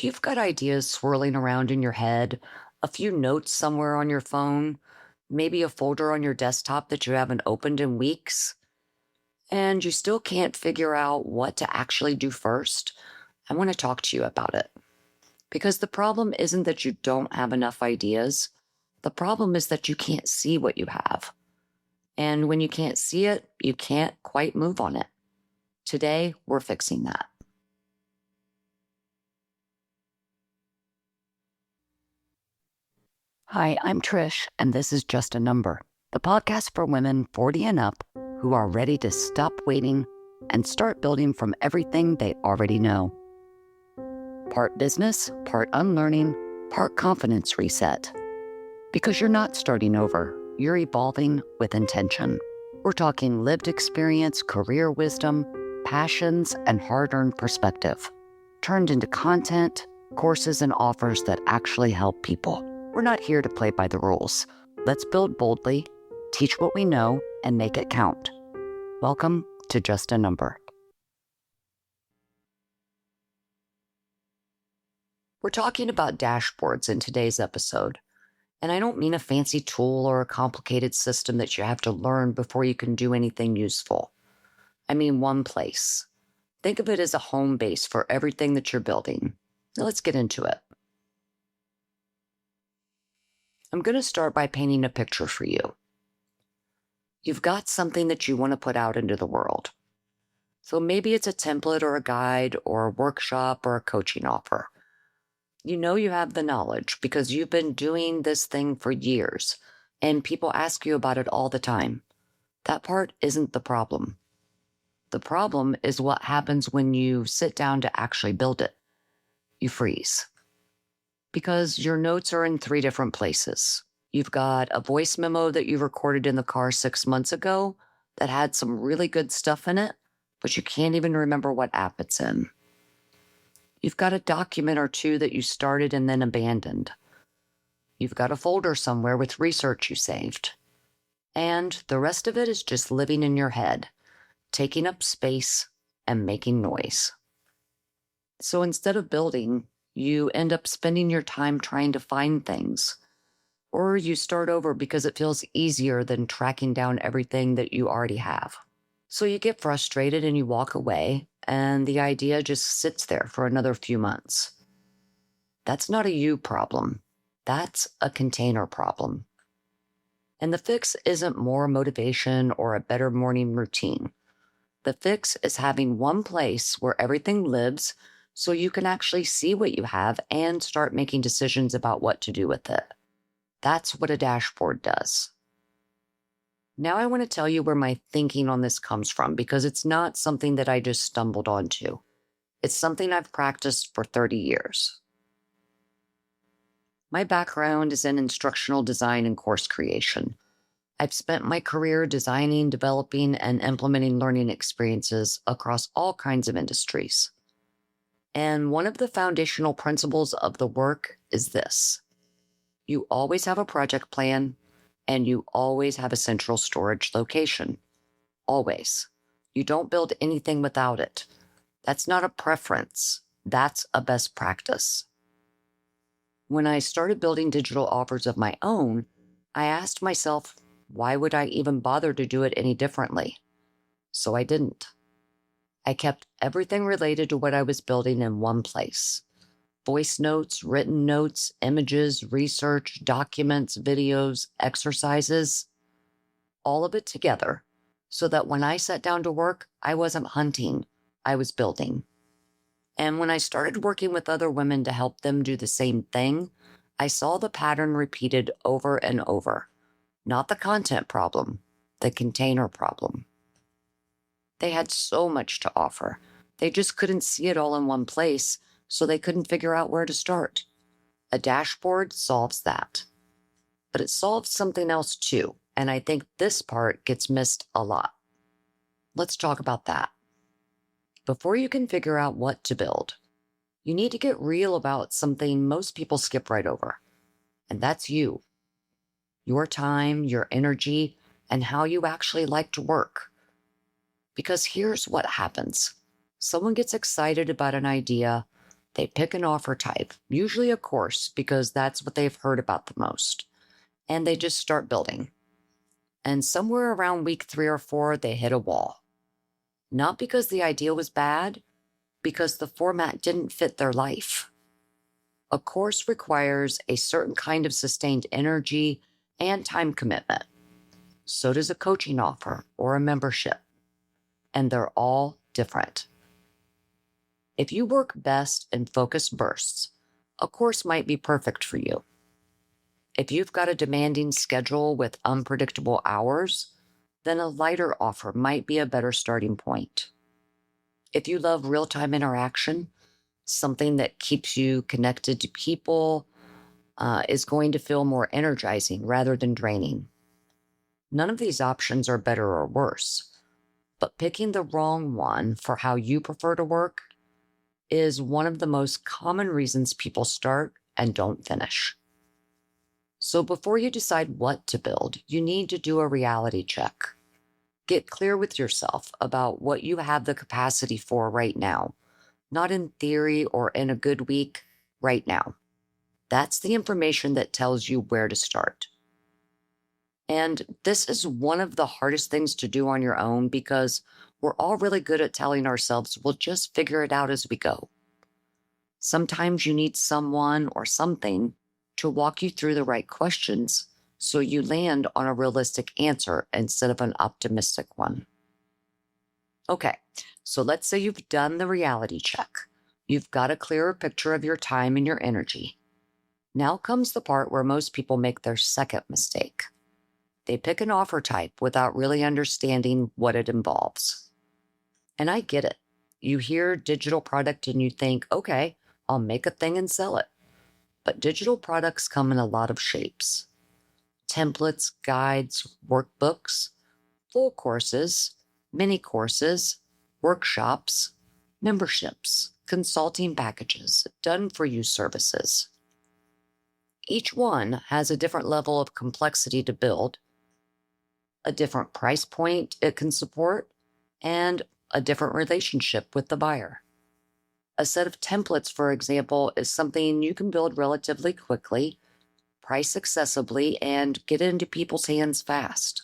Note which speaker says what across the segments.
Speaker 1: If you've got ideas swirling around in your head, a few notes somewhere on your phone, maybe a folder on your desktop that you haven't opened in weeks, and you still can't figure out what to actually do first, I want to talk to you about it. Because the problem isn't that you don't have enough ideas. The problem is that you can't see what you have. And when you can't see it, you can't quite move on it. Today, we're fixing that. Hi, I'm Trish, and this is Just a Number, the podcast for women 40 and up who are ready to stop waiting and start building from everything they already know. Part business, part unlearning, part confidence reset. Because you're not starting over, you're evolving with intention. We're talking lived experience, career wisdom, passions, and hard-earned perspective, turned into content, courses, and offers that actually help people. We're not here to play by the rules. Let's build boldly, teach what we know, and make it count. Welcome to Just a Number. We're talking about dashboards in today's episode. And I don't mean a fancy tool or a complicated system that you have to learn before you can do anything useful. I mean one place. Think of it as a home base for everything that you're building. Now let's get into it. I'm going to start by painting a picture for you. You've got something that you want to put out into the world. So maybe it's a template or a guide or a workshop or a coaching offer. You know you have the knowledge because you've been doing this thing for years and people ask you about it all the time. That part isn't the problem. The problem is what happens when you sit down to actually build it. You freeze. Because your notes are in 3 different places. You've got a voice memo that you recorded in the car 6 months ago that had some really good stuff in it, but you can't even remember what app it's in. You've got a document or 2 that you started and then abandoned. You've got a folder somewhere with research you saved. And the rest of it is just living in your head, taking up space and making noise. So instead of building, you end up spending your time trying to find things. Or you start over because it feels easier than tracking down everything that you already have. So you get frustrated and you walk away, and the idea just sits there for another few months. That's not a you problem. That's a container problem. And the fix isn't more motivation or a better morning routine. The fix is having one place where everything lives so you can actually see what you have and start making decisions about what to do with it. That's what a dashboard does. Now I want to tell you where my thinking on this comes from because it's not something that I just stumbled onto. It's something I've practiced for 30 years. My background is in instructional design and course creation. I've spent my career designing, developing, and implementing learning experiences across all kinds of industries. And one of the foundational principles of the work is this. You always have a project plan, and you always have a central storage location. Always. You don't build anything without it. That's not a preference. That's a best practice. When I started building digital offers of my own, I asked myself, why would I even bother to do it any differently? So I didn't. I kept everything related to what I was building in one place. Voice notes, written notes, images, research, documents, videos, exercises, all of it together, so that when I sat down to work, I wasn't hunting, I was building. And when I started working with other women to help them do the same thing, I saw the pattern repeated over and over. Not the content problem, the container problem. They had so much to offer. They just couldn't see it all in one place, so they couldn't figure out where to start. A dashboard solves that. But it solves something else too, and I think this part gets missed a lot. Let's talk about that. Before you can figure out what to build, you need to get real about something most people skip right over, and that's you. Your time, your energy, and how you actually like to work. Because here's what happens. Someone gets excited about an idea, They pick an offer type, usually a course, because that's what they've heard about the most, and they just start building. And somewhere around week 3 or 4, they hit a wall. Not because the idea was bad, because the format didn't fit their life. A course requires a certain kind of sustained energy and time commitment. So does a coaching offer or a membership. And they're all different. If you work best in focused bursts, a course might be perfect for you. If you've got a demanding schedule with unpredictable hours, then a lighter offer might be a better starting point. If you love real-time interaction, something that keeps you connected to people is going to feel more energizing rather than draining. None of these options are better or worse, but picking the wrong one for how you prefer to work is one of the most common reasons people start and don't finish. So before you decide what to build, you need to do a reality check. Get clear with yourself about what you have the capacity for right now, not in theory or in a good week, right now. That's the information that tells you where to start. And this is one of the hardest things to do on your own because we're all really good at telling ourselves we'll just figure it out as we go. Sometimes you need someone or something to walk you through the right questions so you land on a realistic answer instead of an optimistic one. Okay, so let's say you've done the reality check. You've got a clearer picture of your time and your energy. Now comes the part where most people make their second mistake. They pick an offer type without really understanding what it involves. And I get it. You hear digital product and you think, okay, I'll make a thing and sell it. But digital products come in a lot of shapes. Templates, guides, workbooks, full courses, mini courses, workshops, memberships, consulting packages, done-for-you services. Each one has a different level of complexity to build, a different price point it can support, and a different relationship with the buyer. A set of templates, for example, is something you can build relatively quickly, price accessibly, and get into people's hands fast.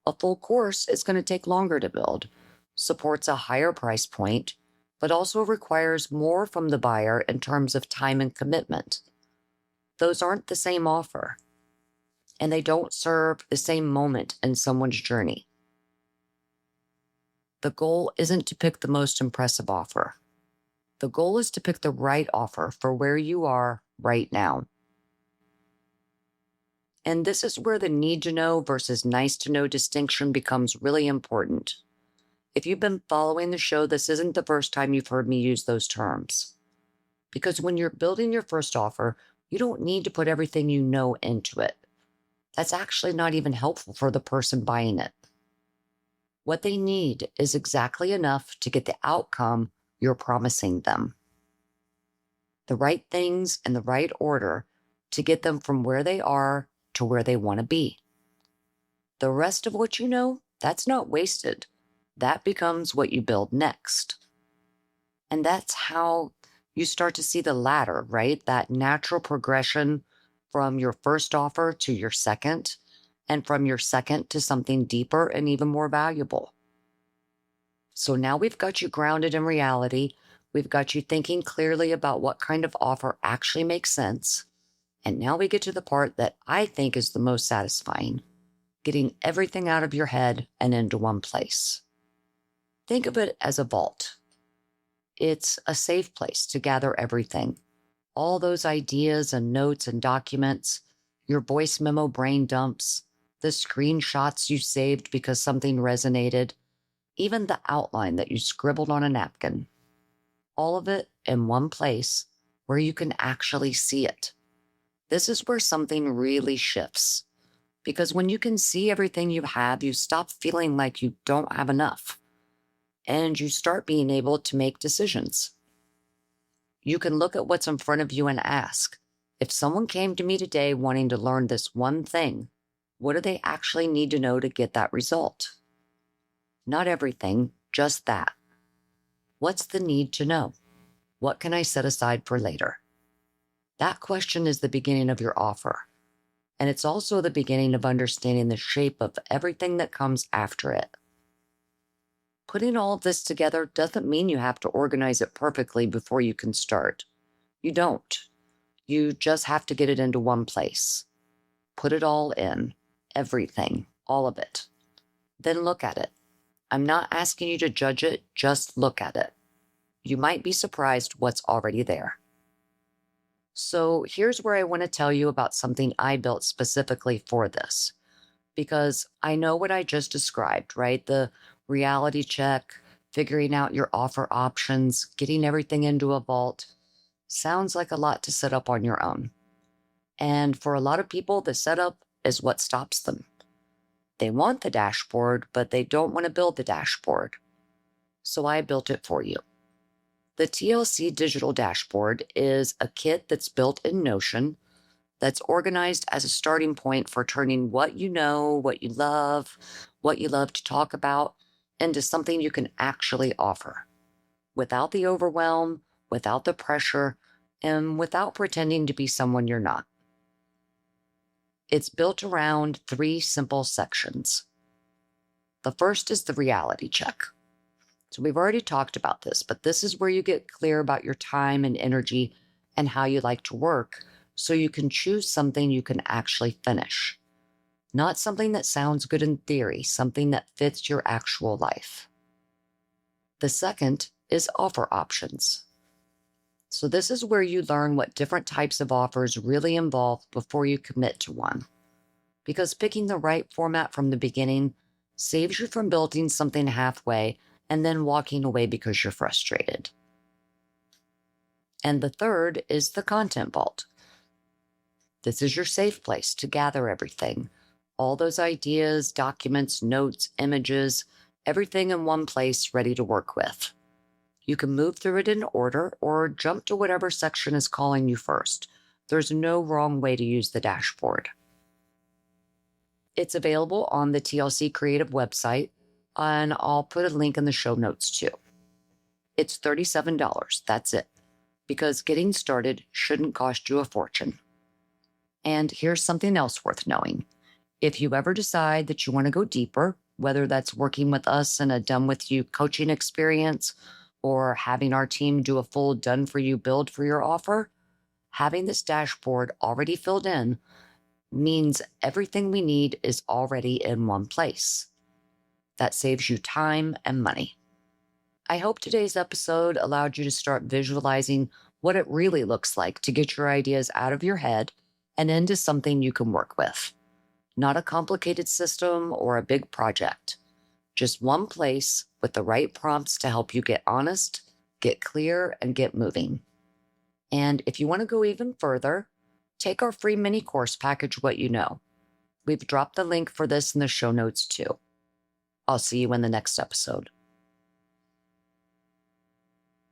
Speaker 1: A full course is going to take longer to build, supports a higher price point, but also requires more from the buyer in terms of time and commitment. Those aren't the same offer, and they don't serve the same moment in someone's journey. The goal isn't to pick the most impressive offer. The goal is to pick the right offer for where you are right now. And this is where the need to know versus nice to know distinction becomes really important. If you've been following the show, this isn't the first time you've heard me use those terms. Because when you're building your first offer, you don't need to put everything you know into it. That's actually not even helpful for the person buying it. What they need is exactly enough to get the outcome you're promising them. The right things in the right order to get them from where they are to where they want to be. The rest of what you know, that's not wasted. That becomes what you build next. And that's how you start to see the ladder, right? That natural progression from your first offer to your second, and from your second to something deeper and even more valuable. So now we've got you grounded in reality. We've got you thinking clearly about what kind of offer actually makes sense. And now we get to the part that I think is the most satisfying, getting everything out of your head and into one place. Think of it as a vault. It's a safe place to gather everything. All those ideas and notes and documents, your voice memo brain dumps, the screenshots you saved because something resonated, even the outline that you scribbled on a napkin. All of it in one place where you can actually see it. This is where something really shifts. Because when you can see everything you have, you stop feeling like you don't have enough. And you start being able to make decisions. You can look at what's in front of you and ask, if someone came to me today wanting to learn this one thing, what do they actually need to know to get that result? Not everything, just that. What's the need to know? What can I set aside for later? That question is the beginning of your offer. And it's also the beginning of understanding the shape of everything that comes after it. Putting all of this together doesn't mean you have to organize it perfectly before you can start. You don't. You just have to get it into one place. Put it all in. Everything. All of it. Then look at it. I'm not asking you to judge it, just look at it. You might be surprised what's already there. So here's where I want to tell you about something I built specifically for this. Because I know what I just described, right? The reality check, figuring out your offer options, getting everything into a vault. Sounds like a lot to set up on your own. And for a lot of people, the setup is what stops them. They want the dashboard, but they don't want to build the dashboard. So I built it for you. The TLC Digital Dashboard is a kit that's built in Notion that's organized as a starting point for turning what you know, what you love to talk about, into something you can actually offer without the overwhelm, without the pressure, and without pretending to be someone you're not. It's built around 3 simple sections. The first is the reality check. So we've already talked about this, but this is where you get clear about your time and energy and how you like to work, so you can choose something you can actually finish. Not something that sounds good in theory, something that fits your actual life. The second is offer options. So this is where you learn what different types of offers really involve before you commit to one. Because picking the right format from the beginning saves you from building something halfway and then walking away because you're frustrated. And the third is the content vault. This is your safe place to gather everything. All those ideas, documents, notes, images, everything in one place ready to work with. You can move through it in order or jump to whatever section is calling you first. There's no wrong way to use the dashboard. It's available on the TLC Creative website, and I'll put a link in the show notes too. It's $37, that's it, because getting started shouldn't cost you a fortune. And here's something else worth knowing. If you ever decide that you want to go deeper, whether that's working with us in a done-with-you coaching experience or having our team do a full done-for-you build for your offer, having this dashboard already filled in means everything we need is already in one place. That saves you time and money. I hope today's episode allowed you to start visualizing what it really looks like to get your ideas out of your head and into something you can work with. Not a complicated system or a big project. Just one place with the right prompts to help you get honest, get clear, and get moving. And if you want to go even further, take our free mini course package, What You Know. We've dropped the link for this in the show notes too. I'll see you in the next episode.